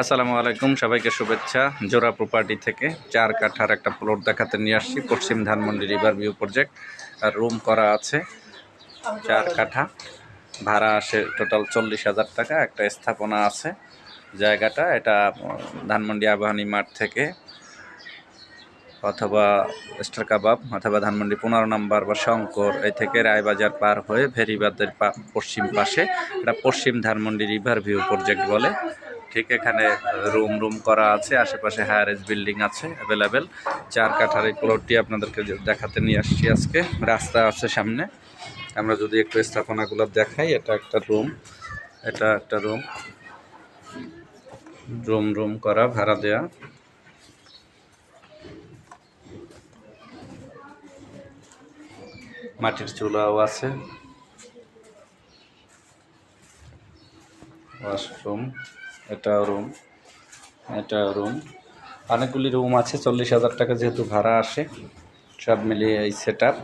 আসসালামু আলাইকুম, সবাইকে শুভেচ্ছা। জোড়া প্রপার্টি থেকে 4 কাঠার একটা প্লট দেখাতে নিয়ে আসছি। পশ্চিম ধানমন্ডি রিভার ভিউ প্রজেক্ট। আর রুম করা আছে 4 কাঠা, ভাড়া আসে টোটাল 40,000 টাকা। একটা স্থাপনা আছে। জায়গাটা এটা ধানমন্ডি আবাহনী মাঠ থেকে অথবা স্টার কাবাব অথবা ধানমন্ডি 15 নম্বর বা শঙ্কর এই থেকে রায়বাজার পার হয়ে ভেরিবাদের পশ্চিম পাশে এটা পশ্চিম ধানমন্ডি রিভার ভিউ প্রজেক্ট বলে। ঠিক এখানে রুম করা আছে, আশেপাশে হায়ার এজ বিল্ডিং আছে অ্যাভেলেবেল। 4 কাঠার এই প্লটটি আপনাদেরকে দেখাতে নিয়ে আসছি আজকে। রাস্তা আছে সামনে। আমরা যদি একটু স্থাপনাগুলো দেখাই, এটা একটা রুম, এটা একটা রুম করা, ভাড়া দেয়া। মাটির চুলাও আছে, ওয়াশরুম, এটাও রুম। অনেকগুলি রুম আছে। 40,000 টাকা যেহেতু ভাড়া আসে, সব মিলিয়ে এই সেট আপ।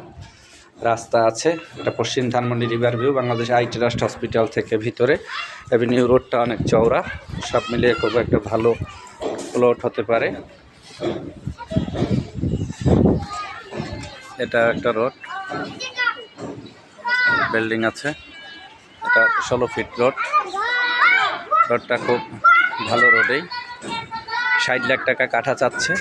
রাস্তা আছে। এটা পশ্চিম Dhanmondi river view, Bangladesh I trust hospital থেকে ভিতরে। এভিনিউ রোডটা অনেক চওড়া। সব মিলিয়ে খুব একটা ভালো প্লট হতে পারে। এটা একটা রোড, বিল্ডিং আছে। এটা 16 ফিট রোডটা খুব ভালো রোডেই। 60 লাখ টাকা কাঠা চাচ্ছে।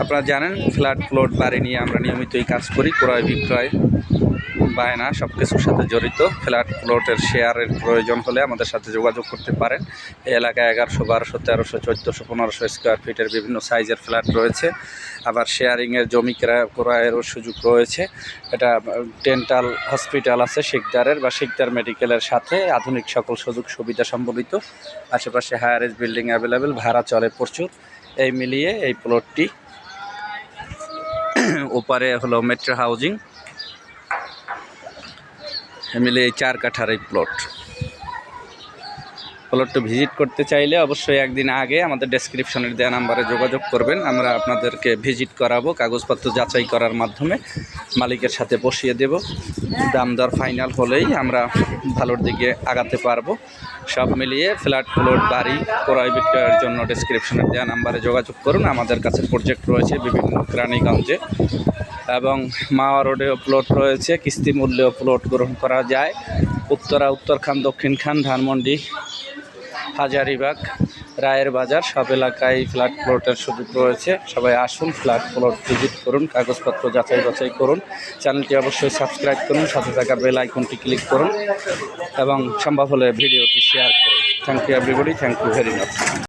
আপনারা জানেন ফ্ল্যাট প্লট বাড়ি নিয়ে আমরা নিয়মিতই কাজ করি। ক্রয় বিক্রয়, বায়না সব কিছুর সাথে জড়িত। ফ্ল্যাট প্লটের শেয়ারের প্রয়োজন হলে আমাদের সাথে যোগাযোগ করতে পারেন। এই এলাকায় 1100, 1200, 1300, 1400, 1500 স্কোয়ার ফিটের বিভিন্ন সাইজের ফ্ল্যাট রয়েছে। আবার শেয়ারিংয়ের জমি ক্রয়েরও সুযোগ রয়েছে। এটা ডেন্টাল হসপিটাল আছে শিকদারের বা শিকদার মেডিকেলের সাথে, আধুনিক সকল সুযোগ সুবিধা সম্বলিত। আশেপাশে হায়ার এজ বিল্ডিং অ্যাভেলেবেল, ভাড়া চলে প্রচুর। এই মিলিয়ে এই প্লটটি। ওপারে হলো মেট্রো হাউজিং। মিলিয়ে এই 4 কাঠার এই প্লটটা ভিজিট করতে চাইলে অবশ্যই একদিন আগে আমাদের ডেসক্রিপশনের দেওয়া নাম্বারে যোগাযোগ করবেন। আমরা আপনাদেরকে ভিজিট করাবো, কাগজপত্র যাচাই করার মাধ্যমে মালিকের সাথে বসিয়ে দেব। দাম দর ফাইনাল হলেই আমরা ভালোর দিকে আগাতে পারবো। সব মিলিয়ে ফ্ল্যাট প্লট বাড়ি ক্রয় বিক্রয়ের জন্য ডেসক্রিপশনের দেওয়া নাম্বারে যোগাযোগ করুন। আমাদের কাছে প্রজেক্ট রয়েছে বিভিন্ন রানীগঞ্জে এবং মাওয়া রোডেও প্লট রয়েছে। কিস্তি মূল্যেও প্লট গ্রহণ করা যায়। উত্তরখান, দক্ষিণ খান, ধানমন্ডি, হাজারিবাগ, রায়ের বাজার সব এলাকায় ফ্ল্যাট প্লটের সুযোগ রয়েছে। সবাই আসুন, ফ্ল্যাট প্লট ভিজিট করুন, কাগজপত্র যাচাই বাছাই করুন। চ্যানেলটি অবশ্যই সাবস্ক্রাইব করুন, সাথে থাকা বেল আইকনটি ক্লিক করুন এবং সম্ভব হলে ভিডিওটি শেয়ার করুন। Thank you everybody, thank you very much.